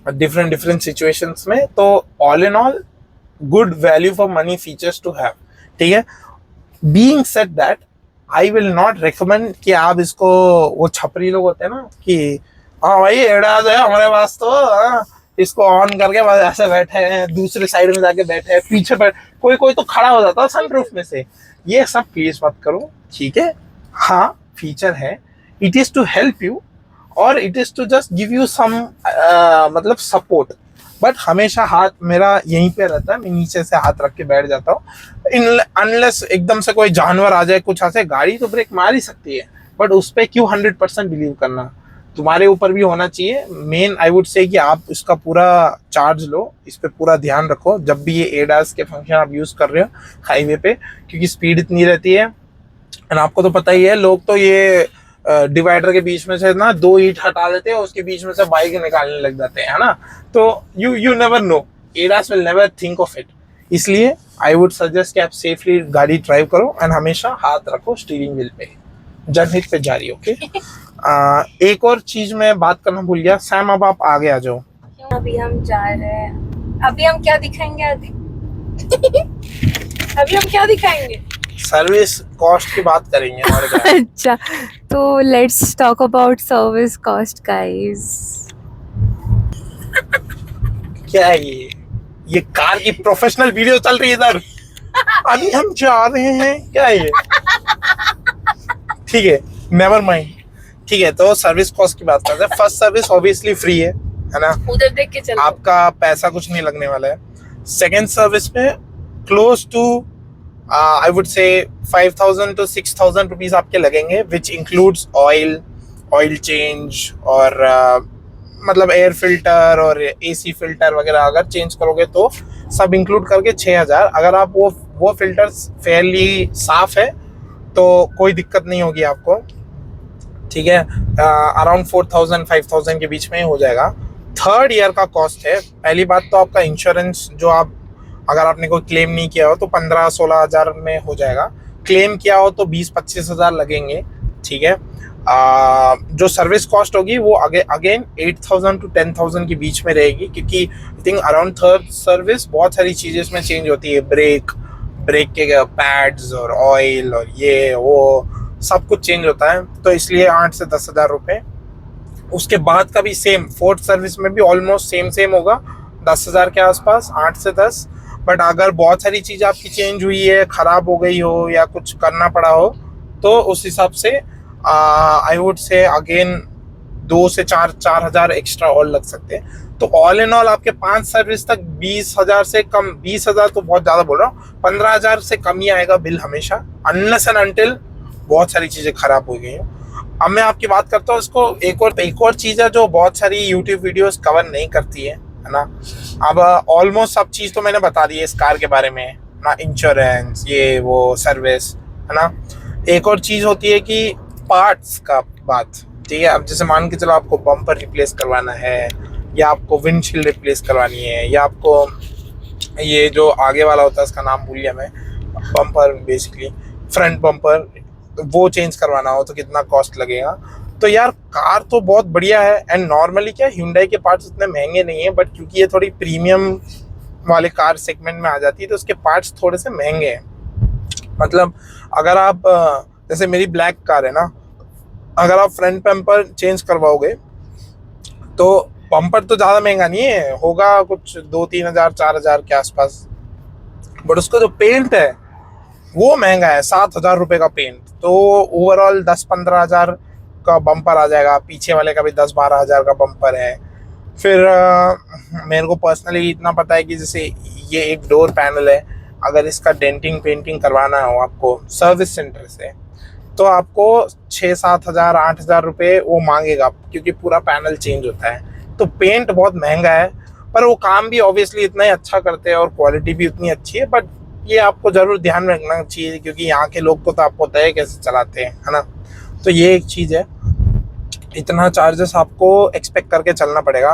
डिफरेंट सिचुएशंस में। तो all in all good value for money features to have. ठीक है। Being said that, I will not recommend कि आप इसको, वो छपरी लोग होते हैं ना कि हाँ भाई एडाज है हमारे पास, तो इसको ऑन करके बस ऐसे बैठे हैं, दूसरे साइड में जाके बैठे हैं, पीछे बैठ, कोई तो खड़ा हो जाता है सनरूफ में से। ये सब प्लीज मत करो, ठीक है। हाँ फीचर है, it is to help you और it is to just give you some मतलब सपोर्ट। बट हमेशा हाथ मेरा यहीं पे रहता है, मैं नीचे से हाथ रख के बैठ जाता हूँ। अनलेस एकदम से कोई जानवर आ जाए, कुछ ऐसे, गाड़ी तो ब्रेक मार ही सकती है, बट उस पर क्यों 100% बिलीव करना, तुम्हारे ऊपर भी होना चाहिए। मेन आई वुड से कि आप इसका पूरा चार्ज लो, इस पे पूरा ध्यान रखो जब भी ये एडास के फंक्शन आप यूज कर रहे हो हाईवे पे, क्योंकि स्पीड इतनी रहती है। एंड आपको तो पता ही है, लोग तो ये डिवाइडर के बीच में से ना 2 ईंट हटा देते हैं, उसके बीच में से बाइक निकालने लग जाते हैं, है ना। तो you never know, ADAS will never think of it. इसलिए आई वुड सजेस्ट कि आप सेफली गाड़ी ड्राइव करो एंड हमेशा हाथ रखो स्टीयरिंग व्हील पे, जनहित पे जारी। ओके। एक और चीज मैं बात करना भूल गया, सैम अब आप आगे आ जाओ। अभी हम जा रहे हैं, अभी हम क्या दिखाएंगे आदि अभी हम क्या दिखाएंगे, सर्विस कॉस्ट की बात करेंगे और क्या। अच्छा, तो let's talk about service cost guys. क्या है ये कार की प्रोफेशनल वीडियो चल रही है इधर। अभी हम जा रहे हैं, क्या है ये। ठीक है, नेवर माइंड। ठीक है, तो सर्विस कॉस्ट की बात करते हैं। फर्स्ट सर्विस ऑब्वियसली फ्री है ना, उधर देख के चलो, आपका पैसा कुछ नहीं लगने वाला है। सेकेंड सर्विस में close to I would say 5,000 to 6,000 rupees आपके लगेंगे, विच इंक्लूड्स ऑयल चेंज और मतलब एयर फिल्टर और एसी फिल्टर वगैरह अगर चेंज करोगे तो सब इंक्लूड करके 6,000। अगर आप वो फिल्टर फेयरली साफ है तो कोई दिक्कत नहीं होगी आपको। ठीक है, अराउंड 4,000 5,000 के बीच में हो जाएगा। थर्ड ईयर का कॉस्ट है। पहली बात तो आपका इंश्योरेंस, जो आप अगर आपने कोई क्लेम नहीं किया हो तो 15-16 हज़ार में हो जाएगा। क्लेम किया हो तो 20-25 हज़ार लगेंगे। ठीक है। जो सर्विस कॉस्ट होगी वो अगेन 8,000 to 10,000 के बीच में रहेगी, क्योंकि I think around third service बहुत सारी चीज़ें इसमें चेंज होती है, ब्रेक के पैड्स और ऑयल और ये वो सब कुछ चेंज होता है, तो इसलिए 8 से 10 हज़ार रुपये। उसके बाद का भी सेम, फोर्थ सर्विस में भी ऑलमोस्ट सेम होगा, 10 हज़ार के आसपास, 8 से 10। बट अगर बहुत सारी चीज़ आपकी चेंज हुई है, ख़राब हो गई हो या कुछ करना पड़ा हो, तो उस हिसाब से आई वुड से अगेन 2 से 4 हज़ार एक्स्ट्रा और लग सकते हैं। तो ऑल इन ऑल आपके 5 सर्विस तक 20 हज़ार से कम, 20 हज़ार तो बहुत ज़्यादा बोल रहा हूँ, 15 हज़ार से कम ही आएगा बिल हमेशा, अनलेस एंड अनटिल बहुत सारी चीज़ें ख़राब हो गई हैं। अब मैं आपकी बात करता हूँ इसको, एक और चीज़ है जो बहुत सारी यूट्यूब वीडियोस कवर नहीं करती है ना। अब ऑलमोस्ट सब चीज़ तो मैंने बता दी है इस कार के बारे में ना, इंश्योरेंस, ये वो सर्विस, है ना। एक और चीज़ होती है कि पार्ट्स का बात। ठीक है, अब जैसे मान के चलो आपको बम्पर रिप्लेस करवाना है, या आपको विंडशील्ड रिप्लेस करवानी है, या आपको ये जो आगे वाला होता है, इसका नाम भूल गया मैं, बम्पर बेसिकली फ्रंट बम्पर, वो चेंज करवाना हो तो कितना कॉस्ट लगेगा। तो यार कार तो बहुत बढ़िया है। एंड नॉर्मली क्या Hyundai के पार्ट्स उतने महंगे नहीं है, बट क्योंकि ये थोड़ी प्रीमियम वाले कार सेगमेंट में आ जाती है तो उसके पार्ट्स थोड़े से महंगे हैं। मतलब अगर आप जैसे मेरी ब्लैक कार है ना, अगर आप फ्रंट बम्पर चेंज करवाओगे तो बम्पर तो ज़्यादा महंगा नहीं है, होगा कुछ 2-3 हज़ार 4 हज़ार के आसपास, बट उसका जो पेंट है वो महंगा है, 7 हज़ार रुपये का पेंट। तो ओवरऑल 10-15 हज़ार का बम्पर आ जाएगा, पीछे वाले का भी 10-12 हज़ार का बम्पर है। फिर मेरे को पर्सनली इतना पता है कि जैसे ये एक डोर पैनल है, अगर इसका डेंटिंग पेंटिंग करवाना हो आपको सर्विस सेंटर से तो आपको 6-7 हज़ार 8 हज़ार रुपये वो मांगेगा, क्योंकि पूरा पैनल चेंज होता है। तो पेंट बहुत महंगा है, पर वो काम भी ऑब्वियसली इतना ही अच्छा करते हैं और क्वालिटी भी उतनी अच्छी है। बट ये आपको ज़रूर ध्यान में रखना चाहिए, क्योंकि यहाँ के लोग को तो आपको पता है कैसे चलाते हैं, है ना। तो ये एक चीज़ है, इतना चार्जेस आपको एक्सपेक्ट करके चलना पड़ेगा।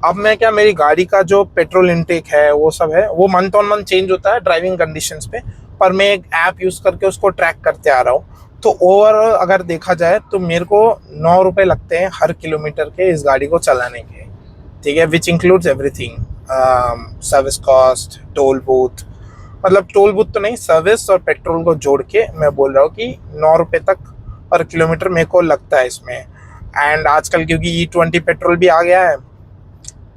अब मैं क्या, मेरी गाड़ी का जो पेट्रोल इनटेक है वो सब है, वो मंथ ऑन मंथ चेंज होता है ड्राइविंग कंडीशंस पे, पर मैं एक ऐप यूज़ करके उसको ट्रैक करते आ रहा हूँ। तो ओवरऑल अगर देखा जाए तो मेरे को 9 रुपये लगते हैं हर किलोमीटर के इस गाड़ी को चलाने के, ठीक है, which includes everything, service cost, toll booth, मतलब टोल बूथ तो नहीं, सर्विस और पेट्रोल को जोड़ के मैं बोल रहा हूँ कि 9 रुपये तक पर किलोमीटर मेरे को लगता है इसमें। एंड आजकल क्योंकि E20 पेट्रोल भी आ गया है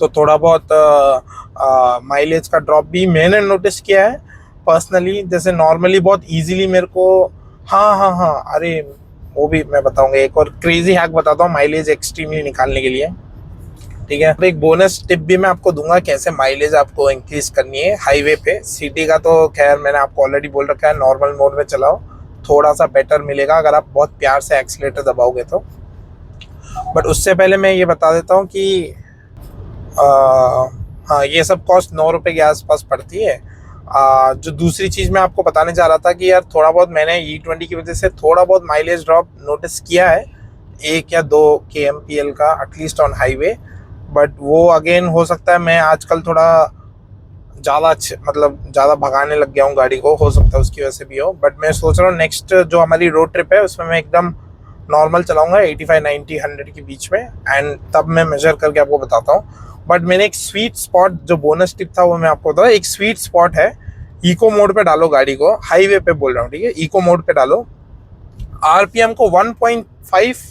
तो थोड़ा बहुत माइलेज का ड्रॉप भी मैंने नोटिस किया है पर्सनली। जैसे नॉर्मली बहुत इजीली मेरे को, हाँ, अरे वो भी मैं बताऊंगा, एक और क्रेजी हैक बताता हूँ माइलेज एक्सट्रीमली निकालने के लिए, ठीक है। एक बोनस टिप भी मैं आपको दूंगा कैसे माइलेज आपको इंक्रीज करनी है हाईवे पे। सिटी का तो खैर मैंने आपको ऑलरेडी बोल रखा है, नॉर्मल मोड में चलाओ, थोड़ा सा बेटर मिलेगा अगर आप बहुत प्यार से एक्सीलेटर दबाओगे तो। बट उससे पहले मैं ये बता देता हूँ कि हाँ, ये सब कॉस्ट 9 रुपये के आसपास पड़ती है। जो दूसरी चीज़ मैं आपको बताने जा रहा था कि यार थोड़ा बहुत मैंने E20 की वजह से थोड़ा बहुत माइलेज ड्रॉप नोटिस किया है, 1 या 2 kmpl का एटलीस्ट ऑन हाईवे। बट वो अगेन हो सकता है मैं आजकल थोड़ा ज़्यादा मतलब ज़्यादा भगाने लग गया हूँ गाड़ी को, हो सकता है उसकी वजह से भी हो। बट मैं सोच रहा हूँ नेक्स्ट जो हमारी रोड ट्रिप है उसमें मैं एकदम नॉर्मल चलाऊँगा 85, 90, 100 के बीच में, एंड तब मैं मेजर करके आपको बताता हूँ। बट मैंने एक स्वीट स्पॉट, जो बोनस टिप था वो मैं आपको बताऊँ, एक स्वीट स्पॉट है, इको मोड पे डालो गाड़ी को, हाईवे पे बोल रहा हूँ, ठीक है, इको मोड पे डालो, RPM को 1.5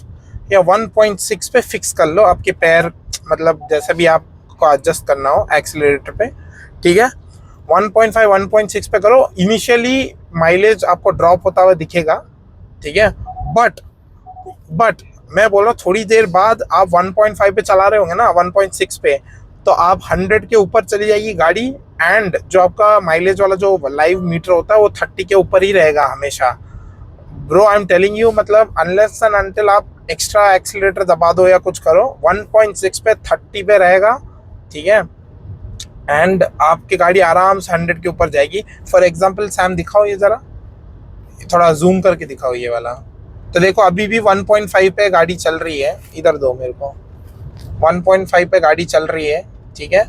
या 1.6 पे फिक्स कर लो, आपके पैर मतलब जैसे भी आपको एडजस्ट करना हो एक्सीलरेटर पे, ठीक है। 1.5 1.6 पे करो, इनिशियली माइलेज आपको ड्रॉप होता हुआ दिखेगा, ठीक है। बट मैं बोल रहा हूँ थोड़ी देर बाद आप 1.5 पे चला रहे होंगे ना, 1.6 पे, तो आप 100 के ऊपर चली जाएगी गाड़ी, एंड जो आपका माइलेज वाला जो लाइव मीटर होता है वो 30 के ऊपर ही रहेगा हमेशा। Bro I am telling you, मतलब अनलेस एंड अनटिल आप एक्स्ट्रा एक्सीलरेटर दबा दो या कुछ करो, 1.6 पे 30 पे रहेगा, ठीक है, एंड आपकी गाड़ी आराम से 100 के ऊपर जाएगी। फॉर एग्जाम्पल सैम दिखाओ ये ज़रा, थोड़ा जूम करके दिखाओ ये वाला, तो देखो अभी भी 1.5 पे गाड़ी चल रही है, इधर दो मेरे को, 1.5 पे गाड़ी चल रही है, ठीक है,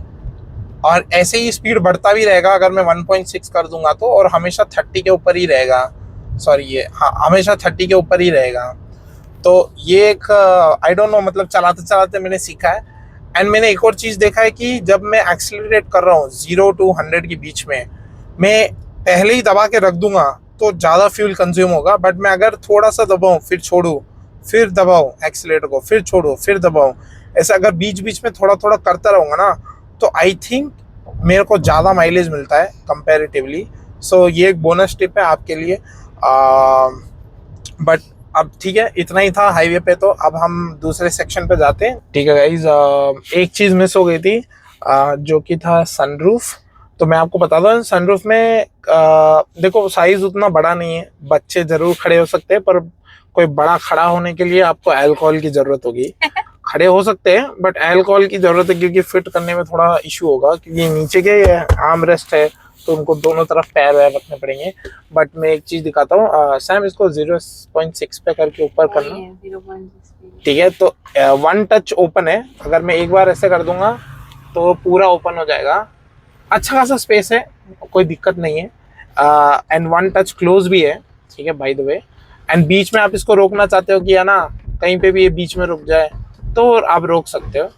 और ऐसे ही स्पीड बढ़ता भी रहेगा अगर मैं 1.6 कर दूंगा तो, और हमेशा 30 के ऊपर ही रहेगा, सॉरी ये, हाँ, हमेशा 30 के ऊपर ही रहेगा। तो ये एक आई डोंट नो, मतलब चलाते चलाते मैंने सीखा है। एंड मैंने एक और चीज़ देखा है कि जब मैं एक्सीलरेट कर रहा हूँ 0 to 100 के बीच में, मैं पहले ही दबा के रख दूंगा तो ज़्यादा फ्यूल कंज्यूम होगा, बट मैं अगर थोड़ा सा दबाऊँ फिर छोड़ूँ, फिर दबाऊँ एक्सीलरेटर को, फिर छोड़ूँ, फिर दबाऊँ, ऐसा अगर बीच बीच में थोड़ा थोड़ा करता रहूँगा ना, तो आई थिंक मेरे को ज़्यादा माइलेज मिलता है कंपैरेटिवली। सो ये एक बोनस टिप है आपके लिए। बट अब ठीक है, इतना ही था हाईवे पे, तो अब हम दूसरे सेक्शन पे जाते हैं, ठीक है गाइज। एक चीज़ मिस हो गई थी, जो कि था सनरूफ। तो मैं आपको बता दूं, सनरूफ में देखो साइज उतना बड़ा नहीं है, बच्चे जरूर खड़े हो सकते हैं, पर कोई बड़ा खड़ा होने के लिए आपको अल्कोहल की जरूरत होगी। खड़े हो सकते हैं बट अल्कोहल की जरूरत है, क्योंकि फिट करने में थोड़ा इशू होगा, क्योंकि नीचे के आर्म रेस्ट है तो उनको दोनों तरफ पैर वैर रखने पड़ेंगे। बट मैं एक चीज दिखाता हूँ, सैम इसको 0.6 पे करके ऊपर करना, 0.6 ठीक है। तो 1 टच ओपन है, अगर मैं एक बार ऐसे कर दूंगा तो पूरा ओपन हो जाएगा, अच्छा खासा स्पेस है, कोई दिक्कत नहीं है। एंड 1 टच क्लोज भी है, ठीक है, बाय द वे। एंड बीच में आप इसको रोकना चाहते हो कि है ना, कहीं पे भी ये बीच में रुक जाए तो आप रोक सकते हो।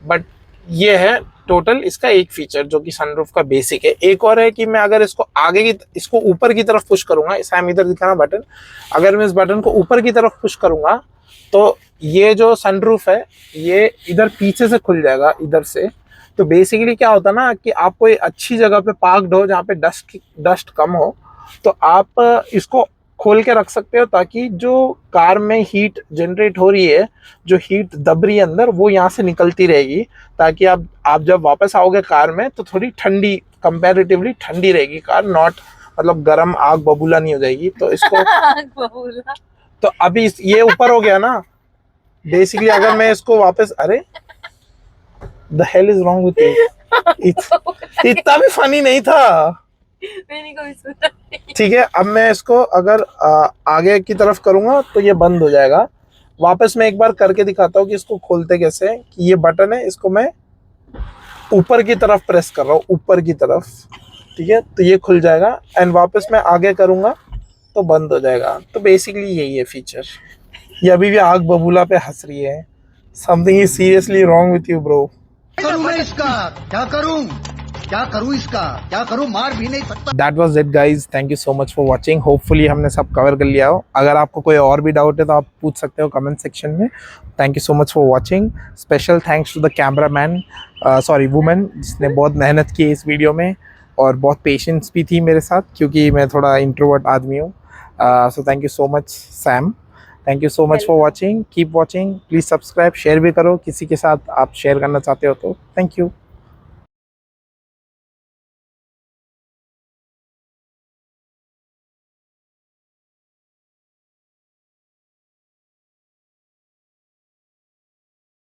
बट ये है टोटल इसका एक फीचर जो कि सनरूफ का बेसिक है। एक और है कि मैं अगर इसको ऊपर की तरफ पुश करूंगा, सैम इधर दिखाना बटन, अगर मैं इस बटन को ऊपर की तरफ पुश करूंगा तो ये जो सनरूफ है ये इधर पीछे से खुल जाएगा इधर से। तो बेसिकली क्या होता है ना कि आप कोई अच्छी जगह पे पार्कड हो जहाँ पे डस्ट कम हो, तो आप इसको खोल के रख सकते हो ताकि जो कार में हीट जनरेट हो रही है, जो हीट दब रही है अंदर, वो यहाँ से निकलती रहेगी, ताकि आप जब वापस आओगे कार में तो थोड़ी ठंडी, कंपैरेटिवली ठंडी रहेगी कार, नॉट मतलब गर्म आग बबूला नहीं हो जाएगी। तो इसको बबूला। तो अभी ये ऊपर हो गया ना, बेसिकली अगर मैं इसको वापस, अरे the hell is wrong with you, इतना भी फनी नहीं था। मैंने कभी सुना नहीं। ठीक है, अब मैं इसको अगर आगे की तरफ करूंगा तो ये बंद हो जाएगा। वापस मैं एक बार करके दिखाता हूँ कि इसको खोलते कैसे हैं। कि ये बटन है, इसको मैं ऊपर की तरफ प्रेस कर रहा हूँ, ऊपर की तरफ, ठीक है, तो ये खुल जाएगा। एंड वापस मैं आगे करूंगा तो बंद हो जाएगा। तो बेसिकली यही है फीचर। ये अभी भी आग बबूला पे हंस रही है। Something is seriously wrong with you bro. करूं मैं इसका क्या करूं इसका क्या करूं, मार भी नहीं सकता। That was it guys, thank you so much for watching. Hopefully हमने सब कवर कर लिया हो। अगर आपको कोई और भी डाउट है तो आप पूछ सकते हो कमेंट सेक्शन में। Thank you so much for watching. Special thanks to the camera man, sorry women, जिसने बहुत मेहनत की इस वीडियो में और बहुत पेशेंस भी थी मेरे साथ, क्योंकि मैं थोड़ा इंट्रोवर्ट आदमी हूँ। So thank you so much Sam, thank you so much for watching. Keep watching, please subscribe, share भी करो किसी के साथ आप शेयर करना चाहते हो तो। Thank you.